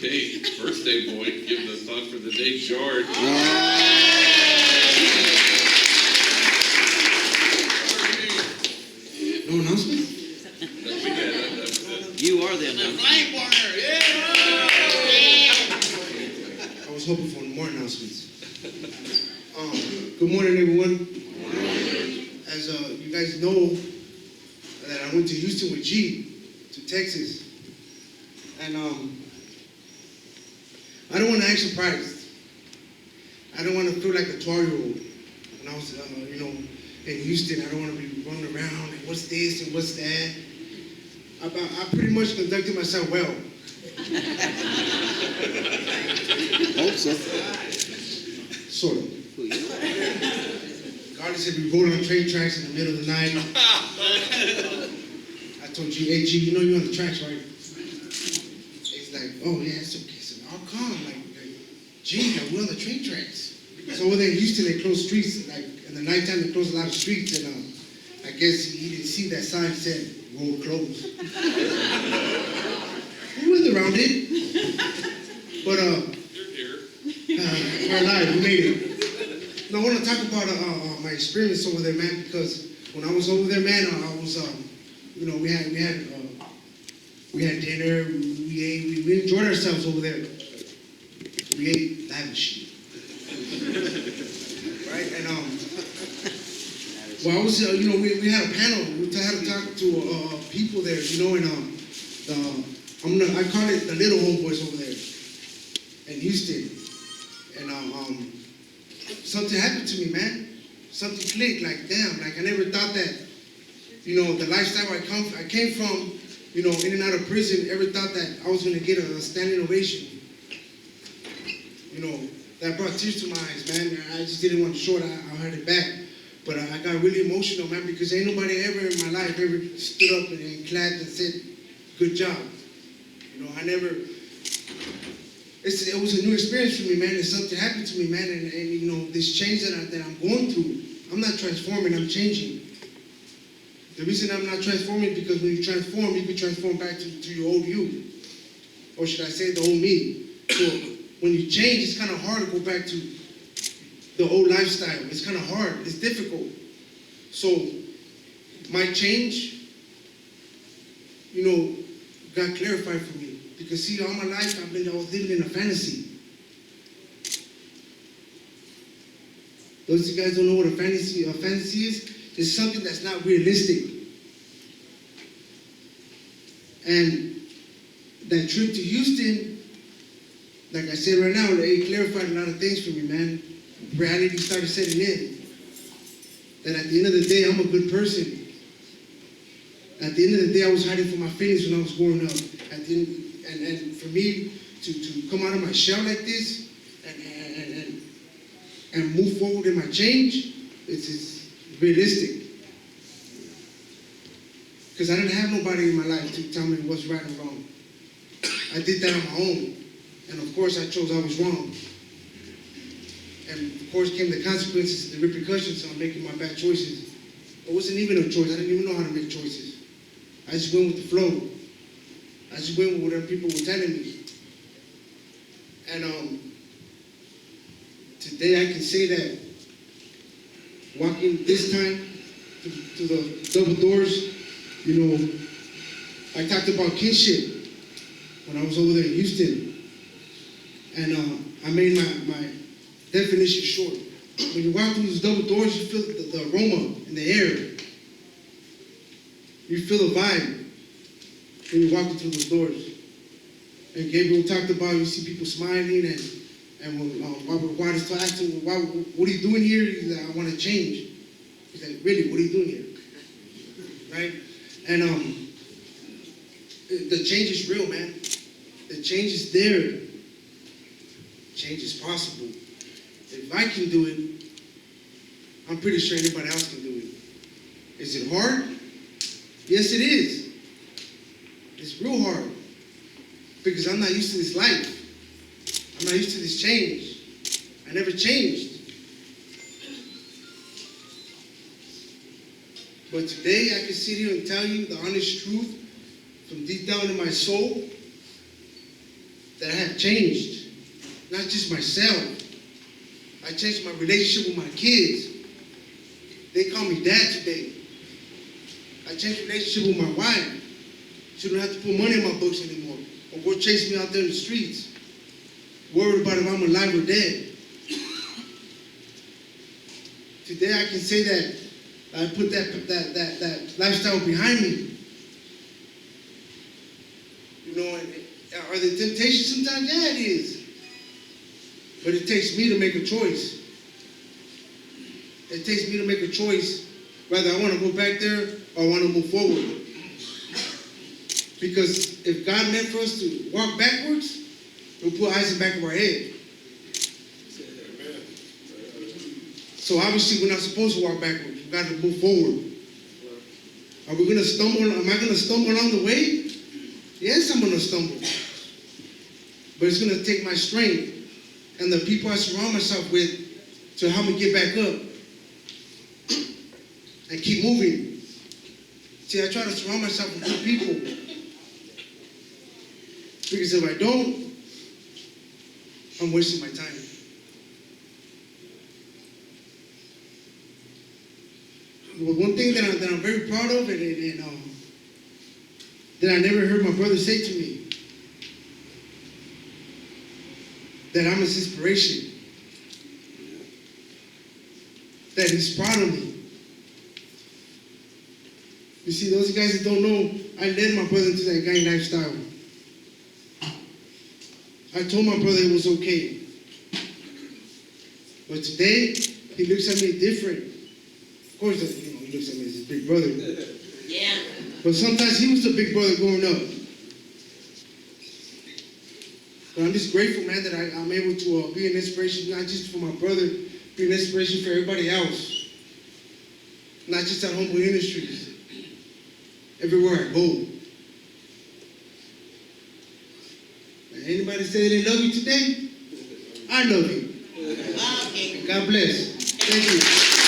Okay, birthday boy, give the thought for the day, George. No announcement? You are the announcement. Flying partner, yeah! I was hoping for more announcements. Good morning, everyone. As you guys know, that I went to Houston with G, to Texas, and I don't want to act surprised. I don't want to feel like a 12-year-old when I was, in Houston. I don't want to be running around and what's this and what's that. I pretty much conducted myself well. Hope so. Sort of. Carly said we rode on train tracks in the middle of the night. I told G, hey G, you know you're on the tracks, right? He's like, oh yeah, it's okay. So I'll come. Like G, we're on the train tracks. So over there in Houston, they close streets. Like in the nighttime, they close a lot of streets, and I guess he didn't see that sign that said road closed. We went around it, but You're here. we're alive. We made it. Now, I want to talk about my experience over there, man, because when I was over there, man, I was, we had dinner, we ate, we enjoyed ourselves over there. We ate lavishly. Right? And, well, I was, we had a panel. We had to talk to people there, and I call it the little homeboys over there in Houston. And something happened to me, man. Something clicked, like, damn, like I never thought that, the lifestyle I came from, in and out of prison, ever thought that I was going to get a standing ovation. That brought tears to my eyes, man. I just didn't want to show it. I heard it back. But I got really emotional, man, because ain't nobody ever in my life ever stood up and clapped and said, good job. I never, it was a new experience for me, man, and something happened to me, man, and this change that I'm going through, I'm not transforming, I'm changing. The reason I'm not transforming is because when you transform, you can transform back to your old you. Or should I say the old me. So when you change, it's kind of hard to go back to the old lifestyle. It's kind of hard. It's difficult. So my change, got clarified for me. Because see, all my life I was living in a fantasy. Those of you guys don't know what a fantasy is? It's something that's not realistic. And that trip to Houston, like I said right now, it clarified a lot of things for me, man. Reality started setting in. That at the end of the day, I'm a good person. At the end of the day, I was hiding from my feelings when I was growing up. And for me to come out of my shell like this and move forward in my change, it's realistic. Because I didn't have nobody in my life to tell me what's right and wrong. I did that on my own. And of course, I chose I was wrong. And of course came the consequences, the repercussions on making my bad choices. It wasn't even a choice. I didn't even know how to make choices. I just went with the flow. I just went with whatever people were telling me. And today I can say that walking this time to the double doors, I talked about kinship when I was over there in Houston. And I made my definition short. When you walk through those double doors, you feel the aroma in the air. You feel the vibe when you're walking through those doors. And Gabriel talked about, you see people smiling, and when Robert Waters asked him, what are you doing here? He's like, I want to change. He's like, really, what are you doing here? Right? And the change is real, man. The change is there. Change is possible. If I can do it, I'm pretty sure anybody else can do it. Is it hard? Yes, it is. It's real hard. Because I'm not used to this life. I'm not used to this change. I never changed. But today I can sit here and tell you the honest truth from deep down in my soul that I have changed. Not just myself. I changed my relationship with my kids. They call me dad today. I changed the relationship with my wife. She don't have to put money in my books anymore or go chase me out there in the streets, worried about if I'm alive or dead. Today I can say that I put that lifestyle behind me. You know, and are there temptations sometimes? Yeah, it is. But it takes me to make a choice. It takes me to make a choice whether I want to go back there or I want to move forward. Because if God meant for us to walk backwards, He'll put eyes in the back of our head. So obviously we're not supposed to walk backwards. We've got to move forward. Are we going to stumble? Am I going to stumble along the way? Yes, I'm going to stumble. But it's going to take my strength and the people I surround myself with to help me get back up and keep moving. See, I try to surround myself with good people. Because if I don't, I'm wasting my time. Well, one thing that I'm very proud of, and that I never heard my brother say to me, that I'm his inspiration, that he's proud of me. You see, those guys that don't know, I led my brother into that gang lifestyle. I told my brother it was okay. But today, he looks at me different. Of course, he looks at me as his big brother. Yeah. But sometimes he was the big brother growing up. But I'm just grateful, man, that I'm able to be an inspiration, not just for my brother, be an inspiration for everybody else. Not just at Humble Industries. Everywhere I go. Anybody say they love you today? I love you. Okay. God bless. Thank you.